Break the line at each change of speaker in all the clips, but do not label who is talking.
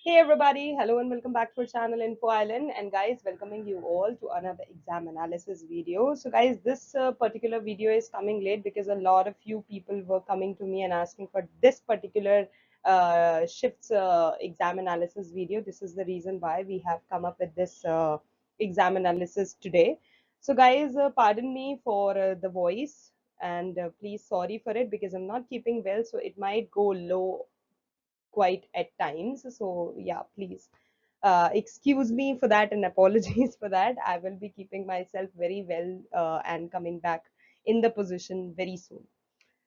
Hey everybody, hello and welcome back to our channel Info Island, and guys, welcoming you all to another exam analysis video. So guys, this particular video is coming late because a lot of you people were coming to me and asking for this particular shifts exam analysis video. This is the reason why we have come up with this exam analysis today. So guys, pardon me for the voice, and please sorry for it because I'm not keeping well, so it might go low quite at times. So yeah, please excuse me for that and apologies for that. I will be keeping myself very well and coming back in the position very soon.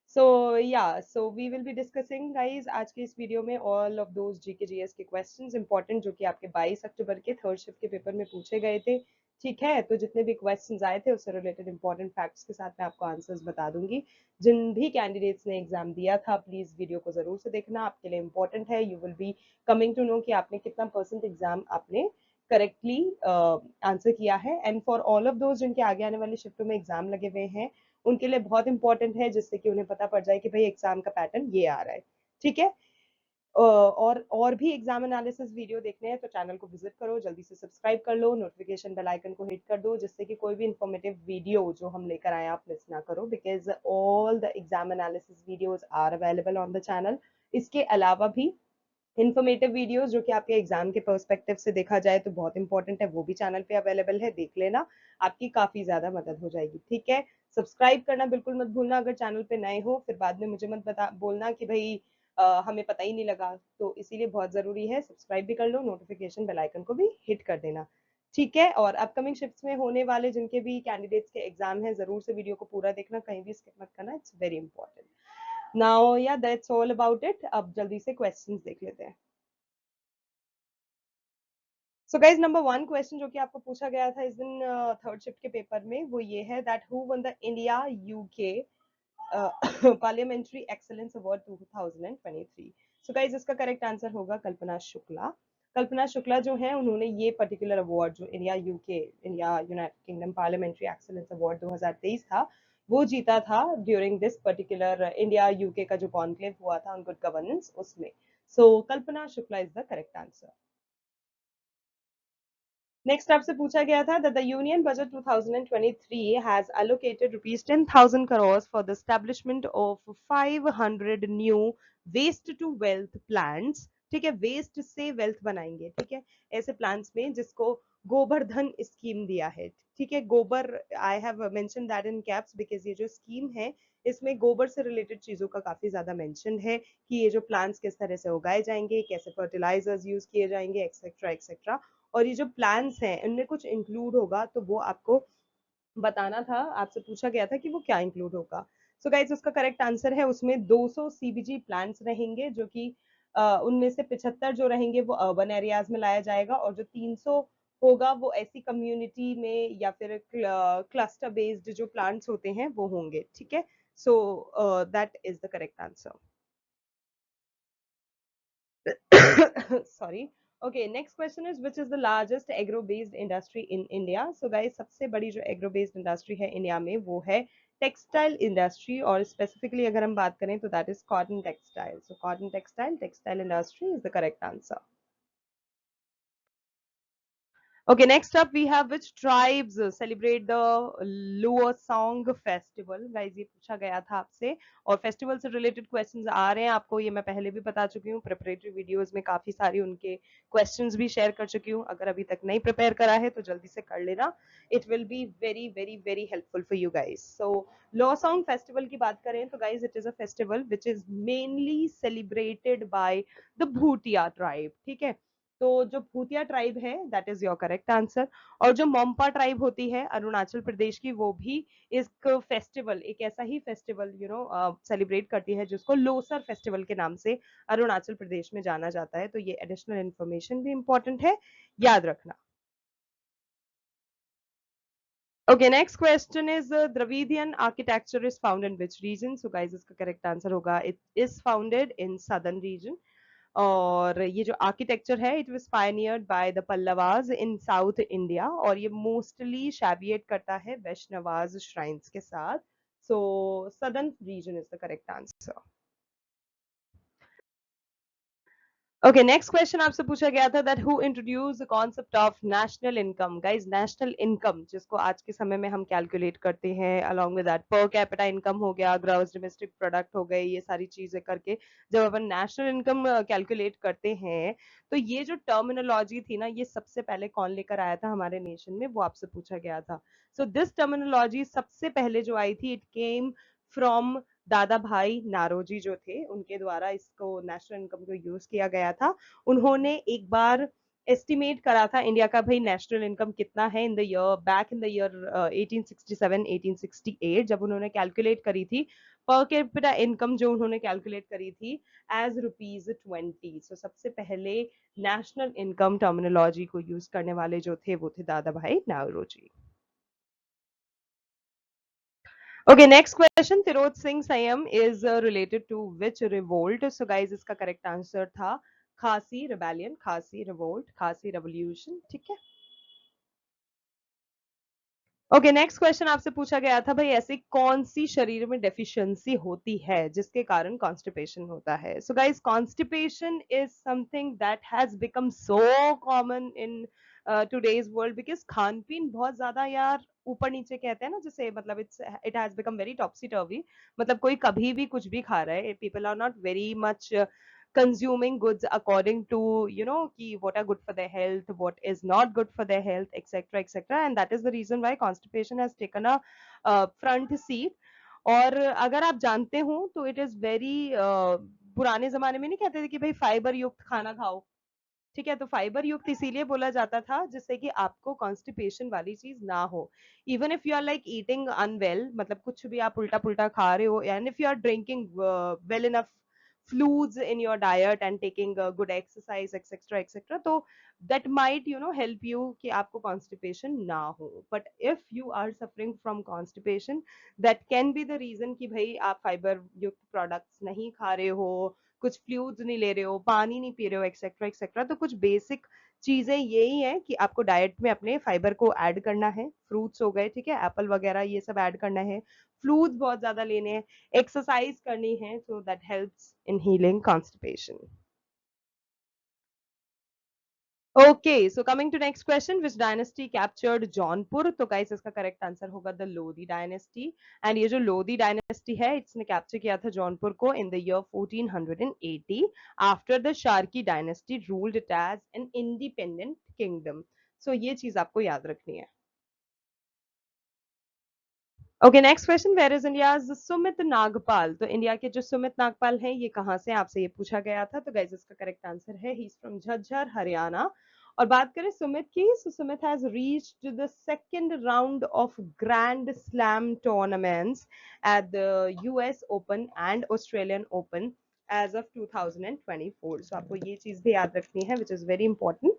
So yeah, so we will be discussing guys आज के इस video में all of those GK GS के questions important जो कि आपके 22 अक्टूबर के third shift के पेपर में पूछे गए थे। ठीक है, तो जितने भी क्वेश्चंस आए थे उससे रिलेटेड इंपॉर्टेंट फैक्ट्स के साथ मैं आपको आंसर्स बता दूंगी। जिन भी कैंडिडेट्स ने एग्जाम दिया था प्लीज वीडियो को जरूर से देखना, आपके लिए इंपॉर्टेंट है। You will be coming to know कि आपने कितना परसेंट एग्जाम आपने करेक्टली आंसर किया है। And for all of those जिनके आगे आने वाली शिफ्टों में एग्जाम लगे हुए हैं उनके लिए बहुत इंपॉर्टेंट है, जिससे कि उन्हें पता पड़ जाए कि भाई एग्जाम का पैटर्न ये आ रहा है। ठीक है, और भी एग्जाम एनालिसिस वीडियो देखने हैं तो चैनल को विजिट करो, जल्दी से सब्सक्राइब कर लो, नोटिफिकेशन बेल आइकन को हिट कर दो, जिससे कि कोई भी इंफॉर्मेटिव वीडियो जो हम लेकर आए आप मिस ना करो, because all the exam analysis videos are available on the channel. इसके अलावा भी इन्फॉर्मेटिव वीडियोस जो कि आपके एग्जाम के पर्सपेक्टिव से देखा जाए तो बहुत इंपॉर्टेंट है, वो भी चैनल पे अवेलेबल है, देख लेना, आपकी काफी ज्यादा मदद हो जाएगी। ठीक है, सब्सक्राइब करना बिल्कुल मत भूलना अगर चैनल पे नए हो, फिर बाद में मुझे मत बता बोलना कि भाई हमें पता ही नहीं लगा, तो इसीलिए बहुत जरूरी है सब्सक्राइब भी कर लो, नोटिफिकेशन बेल आइकन को भी हिट कर देना। ठीक है, और अपकमिंग शिफ्ट्स में होने वाले जिनके भी कैंडिडेट्स के एग्जाम है जरूर से वीडियो को पूरा देखना, कहीं भी स्किप मत करना, इट्स वेरी इंपॉर्टेंट। नाउ या दैट्स ऑल अबाउट इट, अब जल्दी से क्वेश्चंस देख लेते हैं। So guys number one question जो कि आपको पूछा गया था इस दिन थर्ड शिफ्ट के पेपर में, वो ये है that who won the India UK parliamentary excellence award 2023। So guys इसका करेक्ट आंसर होगा कल्पना शुक्ला। कल्पना शुक्ला जो है उन्होंने ये पर्टिकुलर अवार्ड जो India United Kingdom parliamentary excellence award 2023 था वो जीता था during this particular India UK का जो कॉन्क्लेव हुआ था ऑन गुड गवर्नेंस उसमें। So Kalpana Shukla is the correct answer. Next आपसे पूछा गया था that the Union Budget 2023 has allocated rupees 10,000 crores for the establishment of 500 new waste to wealth plants। ठीक है, वेस्ट से वेल्थ बनाएंगे, ठीक है, ऐसे प्लान्स में जिसको गोबर धन स्कीम दिया है। ठीक है, गोबर, I have mention that in caps because ये जो स्कीम है इसमें गोबर से रिलेटेड चीजों का काफी ज्यादा मेंशन है कि ये जो प्लांट्स किस तरह से उगाए जाएंगे, कैसे फर्टिलाइजर्स यूज किए जाएंगे, एक्सेट्रा एक्सेट्रा। और ये जो प्लान्स हैं इनमें कुछ इंक्लूड होगा तो वो आपको बताना था, आपसे पूछा गया था कि वो क्या इंक्लूड होगा। सो गाइस उसका करेक्ट आंसर है उसमें 200 सीबीजी प्लान्स रहेंगे, जो कि उनमें से 75 जो रहेंगे वो अर्बन एरियाज में लाया जाएगा, और जो 300 होगा वो ऐसी कम्युनिटी में या फिर क्लस्टर बेस्ड जो प्लांट्स होते हैं वो होंगे। ठीक है, सो that is the correct answer. Sorry. Okay, next question is which is the largest agro based industry in India? So guys, सबसे बड़ी जो agro based industry है इंडिया में वो है टेक्सटाइल इंडस्ट्री, और स्पेसिफिकली अगर हम बात करें तो that is cotton textile. So cotton textile industry is the correct answer. Okay, next up we have which tribes celebrate the Luo Song Festival? Guys, ये पूछा गया था आपसे, और फेस्टिवल से रिलेटेड क्वेश्चंस आ रहे हैं आपको, ये मैं पहले भी बता चुकी हूँ, प्रिपरेटरी वीडियोस में काफी सारी उनके क्वेश्चंस भी शेयर कर चुकी हूँ। अगर अभी तक नहीं प्रिपेयर करा है तो जल्दी से कर लेना, it will be very very very helpful for you guys. So law song festival की बात करें तो guys it is a festival which is mainly celebrated by the Bhutia tribe. ठीक है, तो जो भूतिया ट्राइब है that is your correct answer. और जो मोम्पा ट्राइब होती है अरुणाचल प्रदेश की, वो भी एक फेस्टिवल, एक ऐसा ही फेस्टिवल सेलिब्रेट करती है जिसको लोसर फेस्टिवल के नाम से अरुणाचल प्रदेश में जाना जाता है। तो ये एडिशनल इंफॉर्मेशन भी इंपॉर्टेंट है, याद रखना। Okay, next question is Dravidian architecture is found in which region? So guys, इसका correct answer होगा it is founded in southern region। और ये जो आर्किटेक्चर है it was pioneered by the Pallavas in south India, और ये मोस्टली शैबिएट करता है वैष्णवाज श्राइन्स के साथ। So southern region is the correct answer. Okay, next question आपसे पूछा गया था that who introduced the concept of national income. Guys, national income जिसको आज के समय में हम कैलकुलेट करते हैं along with that per capita income हो गया, ग्रॉस डोमेस्टिक प्रोडक्ट हो गए, ये सारी चीजें करके जब अपन नेशनल इनकम कैलकुलेट करते हैं, तो ये जो टर्मिनोलॉजी थी ना, ये सबसे पहले कौन लेकर आया था हमारे नेशन में, वो आपसे पूछा गया था। सो दिस टर्मिनोलॉजी सबसे पहले जो आई थी, इट केम फ्रॉम दादा भाई नारोजी जो थे, उनके द्वारा इसको नेशनल इनकम को यूज किया गया था। उन्होंने एक बार एस्टिमेट करा था इंडिया का भाई नेशनल इनकम कितना है इन the year back in the year 1867 1868, जब उन्होंने कैलकुलेट करी थी पर कैपिटा इनकम, जो उन्होंने कैलकुलेट करी थी एज ₹20। सो सबसे पहले नेशनल इनकम टर्मिनोलॉजी को यूज करने वाले जो थे वो थे दादा भाई Naoroji. Okay, next question. Tirot Singh Sayam is related to which revolt? So guys, इसका correct answer था खासी rebellion, खासी revolt, खासी revolution. ठीक है। ओके, नेक्स्ट क्वेश्चन आपसे पूछा गया था भाई ऐसी कौन सी शरीर में डेफिशिएंसी होती है जिसके कारण कॉन्स्टिपेशन होता है। So guys, constipation is something that has become so common in today's world, because खान पीन बहुत ज्यादा यार ऊपर नीचे कहते हैं ना, जैसे मतलब it has become very topsy turvy. मतलब कोई कभी भी कुछ भी खा रहा है, people are not very much consuming goods according to, you know, ki what are good for their health, what is not good for their health, etc etc, and that is the reason why constipation has taken a front seat. और अगर आप जानते हो तो it is very पुराने जमाने में नहीं कहते थे कि भाई फाइबर युक्त खाना खाओ, ठीक है, तो फाइबर युक्त इसीलिए बोला जाता था जिससे कि आपको कॉन्स्टिपेशन वाली चीज ना हो। Even if you are like eating unwell, मतलब कुछ भी आप उल्टा पुल्टा खा रहे हो, and if you are drinking well enough fluids in your diet and taking good exercise etc etc, तो that might, you know, help you कि आपको constipation ना हो। but if you are suffering from constipation, that can be the reason कि भाई आप fibre युक्त products नहीं खा रहे हो, कुछ फ्लूइड्स नहीं ले रहे हो, पानी नहीं पी रहे हो, एक्सेट्रा एक्सेट्रा। तो कुछ बेसिक चीजें यही है कि आपको डाइट में अपने फाइबर को ऐड करना है, फ्रूट्स हो गए, ठीक है, एप्पल वगैरह ये सब ऐड करना है, फ्लूइड्स बहुत ज्यादा लेने हैं, एक्सरसाइज करनी है, so that helps in healing constipation. Okay, so coming to next question, which dynasty captured Jaunpur? तो गाइस इसका करेक्ट आंसर होगा द लोधी डायनेस्टी। एंड ये जो लोधी डायनेस्टी है, इसने कैप्चर किया था जौनपुर को in the year 1480 after the Sharqi dynasty ruled it as an independent kingdom. सो ये चीज आपको याद रखनी है। Okay, next question, where is India's Sumit Nagpal? तो इंडिया के जो सुमित नागपाल हैं ये कहाँ से, आपसे ये पूछा गया था। तो गाइस इसका करेक्ट आंसर है he is from Jhajjar Haryana. और बात करें सुमित की, so Sumit has reached the second round of grand slam tournaments at the US Open and Australian Open as of 2024। So आपको ये चीज भी याद रखनी है, which is very important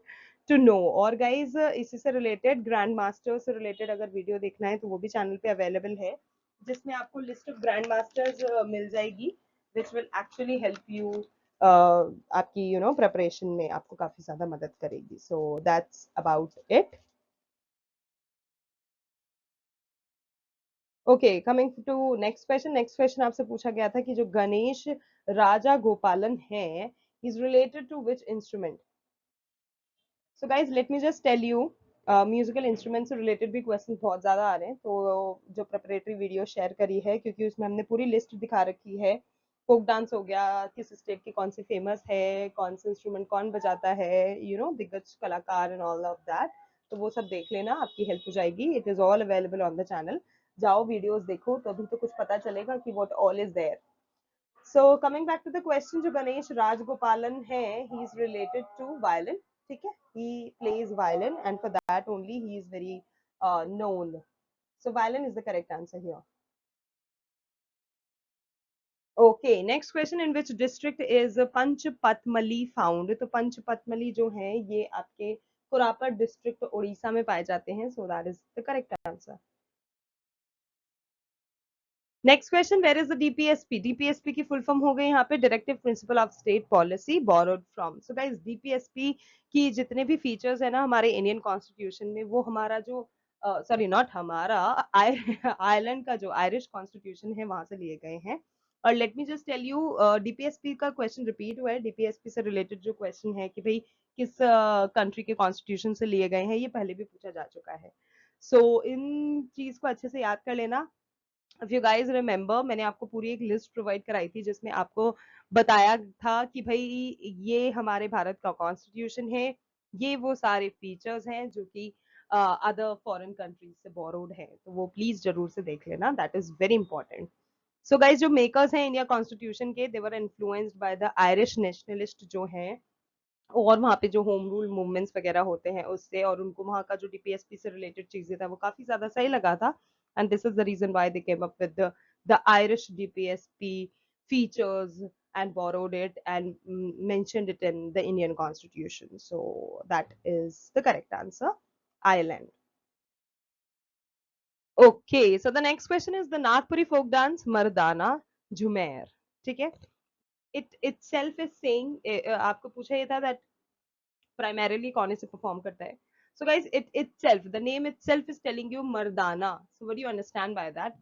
to know. और गाइज इसी से रिलेटेड, ग्रैंड मास्टर से रिलेटेड अगर वीडियो देखना है तो वो भी चैनल पे अवेलेबल है, जिसमें आपको लिस्ट ऑफ ग्रैंड मास्टर्स मिल जाएगी, which will actually help you आपकी यू नो प्रिपरेशन में, आपको काफी ज्यादा मदद करेगी। So that's about it. Okay, coming to next question. Next question आपसे पूछा गया था कि जो गणेश राजा गोपालन है, is related to which instrument? So guys let me just tell you, musical instrument से रिलेटेड भी क्वेश्चन बहुत ज्यादा आ रहे हैं, तो जो प्रिपरेटरी वीडियो शेयर करी है, क्योंकि उसमें हमने पूरी लिस्ट दिखा रखी है, फोक डांस हो गया, किस स्टेट की कौन सी फेमस है, कौन सा इंस्ट्रूमेंट कौन बजाता है, यू नो, दिग्गज कलाकार एंड ऑल ऑफ दैट। तो वो सब देख लेना, आपकी हेल्प हो जाएगी। It is all available on the channel, जाओ वीडियोस देखो, तभी तो कुछ पता चलेगा कि what all is there. So coming back to the question, जो गणेश राजगोपालन है, he is related to violin, ठीक है, he plays violin and for that only he is very known. So violin is the correct answer here. Okay, next question, in which district is पंचपतमली found? तो पंचपतमली जो है ये आपके Koraput district Orissa में पाए जाते हैं, so that is the correct answer. Next question, where is the DPSP? DPSP की फुल फॉर्म हो गई यहाँ पे directive principle of state policy borrowed from. So guys, DPSP की जितने भी फीचर्स है ना हमारे इंडियन कॉन्स्टिट्यूशन में, वो हमारा जो सॉरी नॉट हमारा, आयरलैंड का जो आयरिश कॉन्स्टिट्यूशन है वहां से लिए गए हैं। और let me just tell you, DPSP का क्वेश्चन रिपीट हुआ है। डीपीएसपी से रिलेटेड जो क्वेश्चन है कि भाई किस कंट्री के कॉन्स्टिट्यूशन से लिए गए हैं, ये पहले भी पूछा जा चुका है। सो इन चीज को अच्छे से याद कर लेना। इफ यू गाइज रिमेम्बर, मैंने आपको पूरी एक लिस्ट प्रोवाइड कराई थी जिसमें आपको बताया था कि भाई ये हमारे भारत का कॉन्स्टिट्यूशन है, ये वो सारे फीचर्स हैं जो कि अदर फॉरेन कंट्रीज से बोरोड है, तो वो प्लीज जरूर से देख लेना, that is very important. So guys जो मेकर्स हैं इंडिया कॉन्स्टिट्यूशन के, they were influenced by the Irish nationalist जो हैं, और वहाँ पे जो होम रूल मूवमेंट्स वगैरह होते हैं उससे, और उनको वहाँ का जो डीपीएसपी से रिलेटेड चीजें था वो काफी ज्यादा सही लगा था, and this is the reason why they came up with the Irish DPSP features and borrowed it and mentioned it in the Indian constitution. So that is the correct answer, Ireland. Okay, so the next question is the Nagpuri folk dance Mardana Jhumer. ठीक है, it itself is saying, आपको पूछा ये था that primarily कौन इसे perform करता है. So guys, it itself, the name itself is telling you Mardana. So what do you understand by that?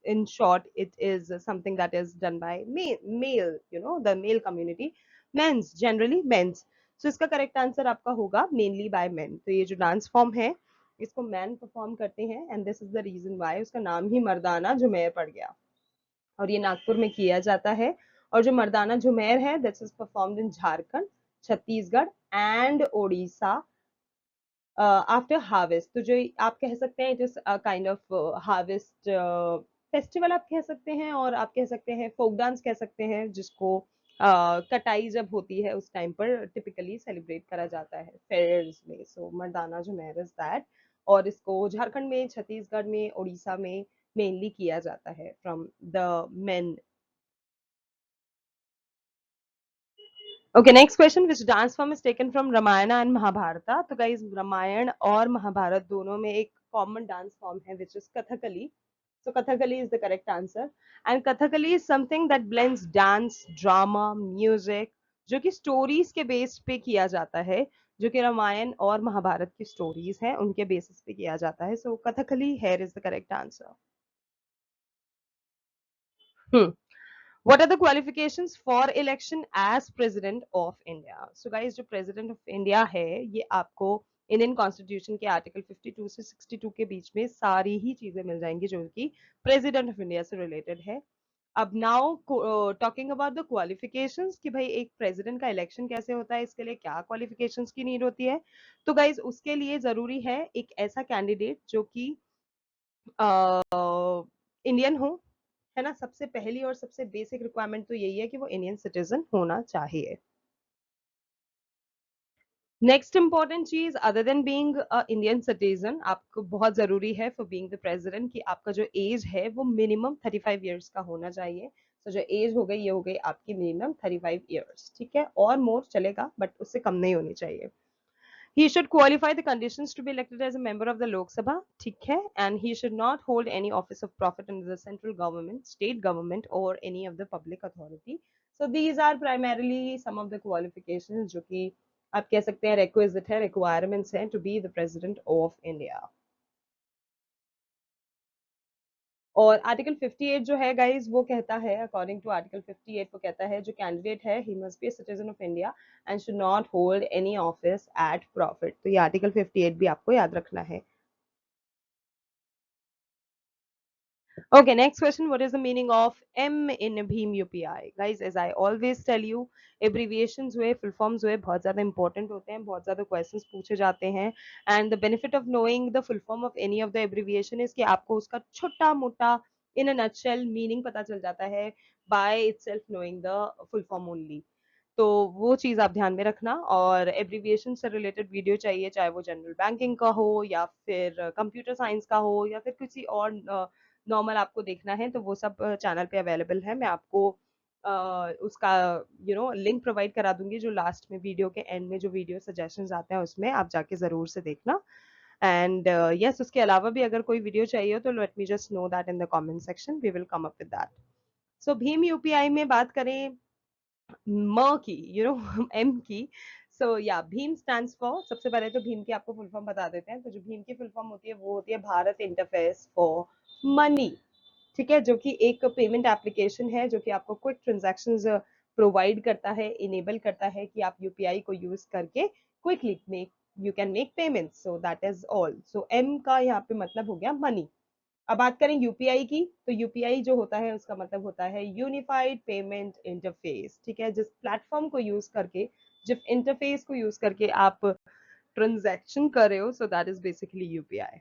In short, it is something that is done by male, you know, the male community, men's, generally men's. So इसका correct answer आपका होगा mainly by men. तो ये जो dance form है इसको men perform करते हैं, and this is the reason why उसका नाम ही मर्दाना झुमेर पड़ गया, और ये नागपुर में किया जाता है। और जो मर्दाना झुमेर है this is performed in Jharkhand, Chhattisgarh and Odisha after harvest. तो जो आप कह सकते हैं it is kind of harvest festival आप कह सकते हैं, और आप कह सकते हैं फोक डांस कह सकते हैं, जिसको कटाई जब होती है उस टाइम पर टिपिकली सेलिब्रेट करा जाता है फेयर्स में। सो मर्दाना झुमेर इज दैट, और इसको झारखंड में, छत्तीसगढ़ में, उड़ीसा में मेनली किया जाता है from the main. Okay, next question, which dance form is taken from Ramayana and Mahabharata? तो guys रामायण और महाभारत दोनों में एक common dance form है which is Kathakali. So Kathakali is the correct answer, and Kathakali is something that blends dance, drama, music, जो कि stories के base पे किया जाता है, जो कि रामायण और महाभारत की stories हैं उनके basis पे किया जाता है. So Kathakali here is the correct answer. What are the qualifications for election as president of India? So guys, जो president of India है ये आपको इंडियन कॉन्स्टिट्यूशन के आर्टिकल 52 से 62 के बीच में सारी ही चीजें मिल जाएंगी जो कि प्रेसिडेंट ऑफ इंडिया से रिलेटेड है। अब now talking about the qualifications कि भाई एक प्रेसिडेंट का इलेक्शन कैसे होता है, इसके लिए क्या क्वालिफिकेशंस की नीड होती है, तो गाइज उसके लिए जरूरी है एक ऐसा कैंडिडेट जो कि इंडियन हो, है ना। सबसे पहली और सबसे बेसिक रिक्वायरमेंट तो यही है कि वो इंडियन सिटीजन होना चाहिए। नेक्स्ट इंपॉर्टेंट चीज, other than being Indian citizen, आपको बहुत जरूरी है फॉर बीइंग द प्रेसिडेंट कि आपका जो एज है वो मिनिमम 35 ईयर्स का होना चाहिए। तो जो एज हो गई ये हो गई आपकी मिनिमम 35 ईयर्स, ठीक है, और मोर चलेगा बट उससे कम नहीं होनी चाहिए। He should qualify the conditions to be elected as a member of the Lok Sabha, ठीक है, and he should not hold any office of profit under the central government, state government or any of the public authority. So these are primarily some of the qualifications जो कि आप कह सकते हैं requisite है, requirements हैं to be the president of India. और article 58 जो है गाइज वो कहता है, अकॉर्डिंग टू आर्टिकल 58 वो कहता है जो कैंडिडेट है he must be a citizen of India and should not hold any office at profit. तो ये आर्टिकल 58 भी आपको याद रखना है। Okay, next question, what is the meaning of M in Bhim UPI? Guys, as I always tell you, abbreviations हुए, full forms हुए बहुत ज़्यादा important होते हैं, बहुत ज़्यादा questions पूछे जाते हैं, and the benefit of knowing the full form of any of the abbreviation is कि आपको उसका छोटा मोटा in a nutshell meaning पता चल जाता है by itself knowing the full form only. तो वो चीज़ आप ध्यान में रखना, और एब्रीविएशन से रिलेटेड वीडियो चाहिए, चाहे वो जनरल बैंकिंग का हो या फिर कंप्यूटर साइंस का हो या फिर किसी और नॉर्मल आपको देखना है, तो वो सब चैनल पे अवेलेबल है। मैं आपको उसका लिंक प्रोवाइड करा दूंगी, जो लास्ट में वीडियो के एंड में जो वीडियो सजेशंस आते हैं उसमें आप जाके ज़रूर से देखना। एंड यस, उसके अलावा भी अगर कोई वीडियो चाहिए हो तो let me just know that in the comment section, we will come up with that. So भीम यूपीआई में बात करें म की, एम की, सो या भीम स्टैंड्स फॉर, सबसे पहले तो भीम की आपको फुल फॉर्म बता देते हैं। तो जो भीम की फुल फॉर्म होती है वो होती है भारत इंटरफेस फॉर मनी। ठीक है, जो कि एक पेमेंट एप्लीकेशन है जो कि आपको क्विक ट्रांजैक्शंस प्रोवाइड करता है, इनेबल करता है कि आप यूपीआई को यूज करके quickly make you can make payments. So that is all. So M का यहाँ पे मतलब हो गया मनी। अब बात करें यूपीआई की, तो यूपीआई जो होता है उसका मतलब होता है यूनिफाइड पेमेंट इंटरफेस। ठीक है, जिस प्लेटफॉर्म को यूज करके, जिस इंटरफेस को यूज करके आप ट्रांजैक्शन कर रहे हो, सो दैट इज बेसिकली यूपीआई।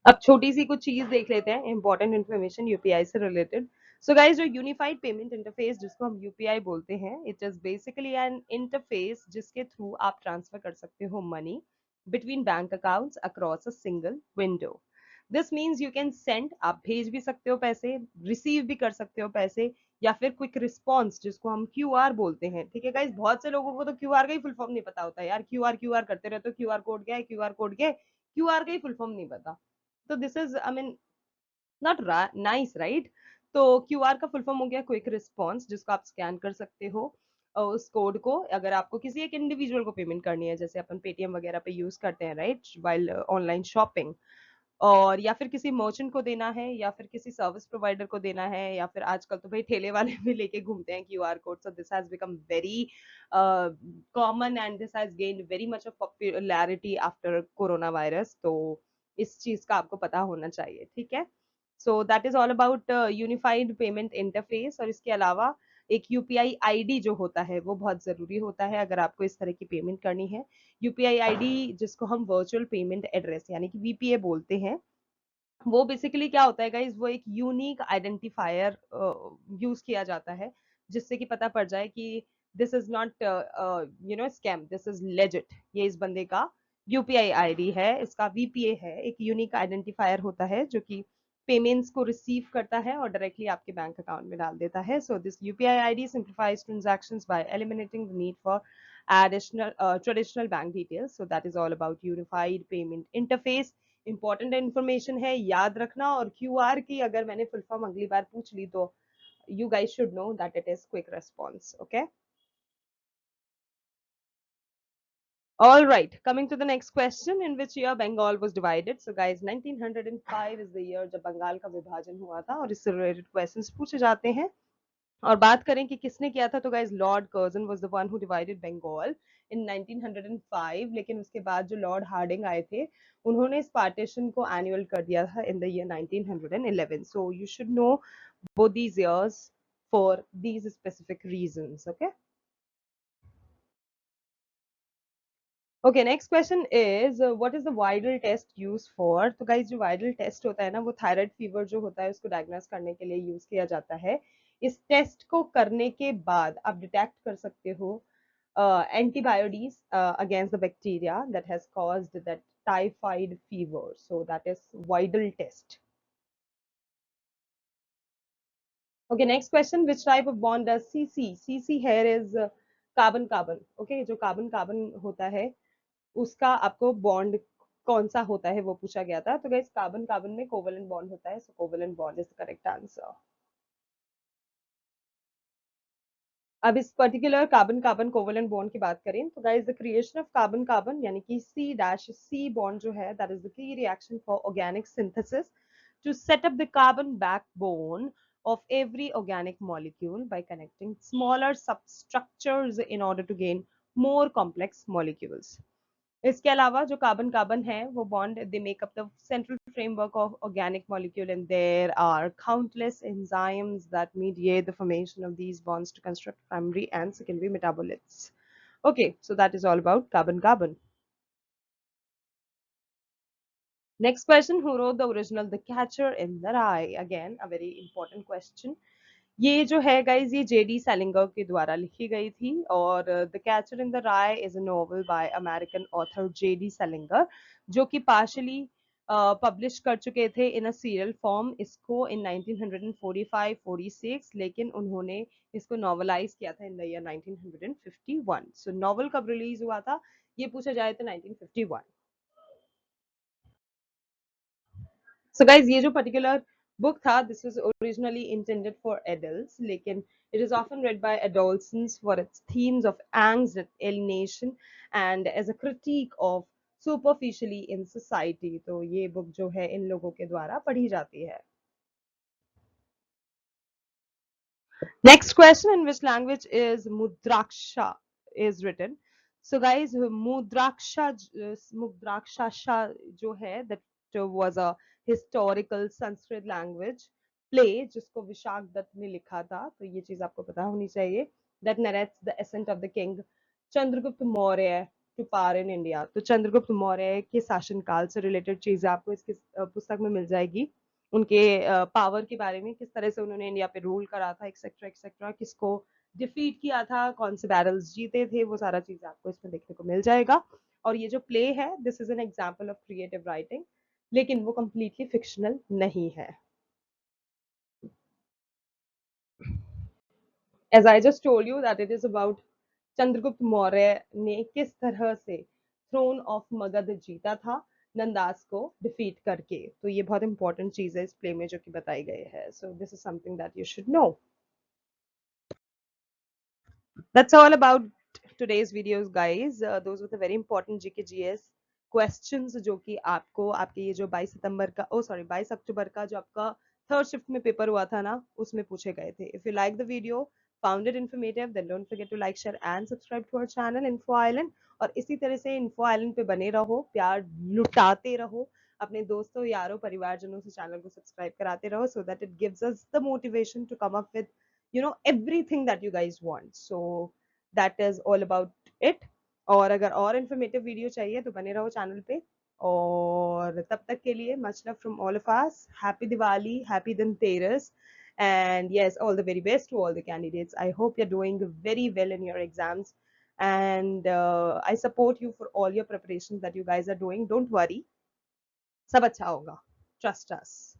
अब छोटी सी कुछ चीज देख लेते हैं, इंपॉर्टेंट इन्फॉर्मेशन यूपीआई से रिलेटेड। सो गाइस, जो यूनिफाइड पेमेंट इंटरफेस जिसको हम यूपीआई बोलते हैं, it is basically N interface जिसके थ्रू आप ट्रांसफर कर सकते हो money between bank accounts across a single window. This means you can send, आप भेज भी सकते हो पैसे, रिसीव भी कर सकते हो पैसे, या फिर क्विक रिस्पॉन्स जिसको हम क्यूआर बोलते हैं। ठीक है गाइस, बहुत से लोगों को तो क्यूआर का ही फुल फॉर्म नहीं पता होता यार, क्यूआर क्यूआर करते रहते हो, क्यूआर कोड क्या है, क्यूआर कोड क्या है, क्यूआर का ही फुल फॉर्म नहीं पता। तो this is I mean not nice, right? तो क्यूआर का फुल फॉर्म हो गया क्विक रिस्पॉन्स, जिसको आप स्कैन कर सकते हो उस कोड को, अगर आपको किसी एक इंडिविजुअल को पेमेंट करनी है, जैसे अपन पेटीएम वगैरह पे यूज करते हैं, राइट, वाइल ऑनलाइन शॉपिंग। और या फिर किसी मर्चेंट को देना है, या फिर किसी सर्विस प्रोवाइडर को देना है, या फिर आजकल तो भाई ठेले वाले भी लेके घूमते हैं QR code. So this has become very common and this has gained very much of popularity after corona virus. तो इस चीज का आपको पता होना चाहिए, ठीक है। सो that is all about unified payment interface. और इसके अलावा एक यूपीआई आईडी जो होता है वो बहुत जरूरी होता है अगर आपको इस तरह की पेमेंट करनी है। यूपीआई आईडी जिसको हम वर्चुअल पेमेंट एड्रेस यानी कि वीपीए बोलते हैं, वो बेसिकली क्या होता है गाइज, वो एक यूनिक आइडेंटिफायर यूज किया जाता है, जिससे कि पता पड़ जाए कि this is not scam, this is legit, ये इस बंदे का यूपीआई आईडी है, इसका वीपीए है। एक यूनिक आइडेंटिफायर होता है जो कि पेमेंट्स को रिसीव करता है और डायरेक्टली आपके बैंक अकाउंट में डाल देता है। So this UPI ID simplifies transactions bye eliminating the need for additional traditional bank details. So that is all about unified payment interface. Important information है, याद रखना। और क्यूआर की अगर मैंने फुल फॉर्म अगली बार पूछ ली तो you guys should know that it is quick response. Okay, all right, coming to the next question, in which year Bengal was divided? So guys, 1905 is the year जब बंगाल का विभाजन हुआ था, और इससे रिलेटेड क्वेश्चंस पूछे जाते हैं। और बात करें कि किसने किया था, तो guys Lord Curzon was the one who divided Bengal in 1905। लेकिन उसके बाद जो लॉर्ड हार्डिंग आए थे, उन्होंने इस पार्टीशन को एनुअल कर दिया था इन the year 1911। So you should know both these years for these specific reasons. Okay. Okay, next question is what is the Widal test used for? तो guys, जो Widal test होता है ना, वो थायराइड फीवर जो होता है उसको डायग्नोस करने के लिए यूज किया जाता है। इस टेस्ट को करने के बाद आप डिटेक्ट कर सकते हो antibodies against the bacteria that has caused that typhoid fever. So that is Widal test. Okay, next question, which type of bond does CC? CC here is carbon carbon. Okay, जो carbon carbon होता है उसका आपको bond कौन सा होता है वो पूछा गया था। तो गाइस, कार्बन कार्बन में कोवेलेंट बॉन्ड होता है, so covalent bond is the correct answer. अब इस particular carbon carbon covalent bond की बात करें, तो guys the creation of carbon carbon यानी कि सी डैश सी बॉन्ड जो है, that is the key reaction for organic synthesis to set up the carbon backbone of every organic molecule by connecting smaller substructures in order to gain more complex molecules. इसके अलावा जो carbon carbon है वो bond they make up the central framework of organic molecule and there are countless enzymes that mediate the formation of these bonds to construct primary and secondary metabolites. Okay, so that is all about carbon carbon. Next question, who wrote the original The Catcher in the Rye? Again a very important question. ये जो है guys, ये JD सेलिंगर के द्वारा लिखी गई थी, और the catcher in the rye is a novel by American author JD Salinger, जो कि पार्शली पब्लिश कर चुके थे इन अ सीरियल फॉर्म इसको इन 1945-46, लेकिन उन्होंने इसको नॉवलाइज किया था इन द ईयर 1951। सो नॉवल कब रिलीज हुआ था ये पूछा जाए तो 1951। सो गाइज, ये जो पर्टिकुलर बुक था, this was originally intended for adults, लेकिन it is often read by adolescents for its themes of angst, alienation, and as a critique of superficially in society. तो ये बुक जो है इन लोगों के द्वारा पढ़ी जाती है. Next question, in which language is Mudraksha is written? So guys, Mudraksha जो है, that was a historical Sanskrit language play जिसको विशाख दत्त ने लिखा था. तो ये चीज आपको पता होनी चाहिए. That narrates the ascent of the king Chandragupta Maurya to power in India. तो चंद्रगुप्त मौर्य के शासनकाल से रिलेटेड चीजें आपको इसकी पुस्तक में मिल जाएगी. उनके पावर के बारे में, किस तरह से उन्होंने इंडिया पे रूल करा था, एक्सेट्रा एक्सेट्रा, किसको डिफीट किया था, कौन से बैटल्स जीते थे, वो सारा चीज आपको इसमें देखने को मिल जाएगा. और ये जो प्ले है, this is an example of creative writing, लेकिन वो कंप्लीटली फिक्शनल नहीं है. As I just told you that it is about Chandragupta Maurya ने किस तरह से थ्रोन ऑफ मगध जीता था नंदास को डिफीट करके. तो ये बहुत इंपॉर्टेंट चीज है इस प्ले में जो कि बताई गई है. So this is something that you should know. That's all about today's videos, guys. Those were the very important GK GS questions जो कि आपको आपके ये जो 22 अक्टूबर का जो आपका थर्ड शिफ्ट में पेपर हुआ था ना, उसमें पूछे गए थे. If you like the video, found it informative, then don't forget to like, share and subscribe to our channel Info Island. और इसी तरह से Info Island पे बने रहो, प्यार लुटाते रहो, अपने दोस्तों, यारों, परिवारजनों से चैनल को सब्सक्राइब कराते रहो, so that it gives us the motivation to come up with everything that you guys want. So that is all about it. और अगर और इन्फॉर्मेटिव वीडियो चाहिए तो बने रहो चैनल पे. और तब तक के लिए much love from all of us. Happy Diwali, happy Dhanteras, and yes, all the very best to all the candidates. I hope you're doing very well in your exams, and I support you for all your preparations that you guys are doing. Don't worry, सब अच्छा होगा. Trust us.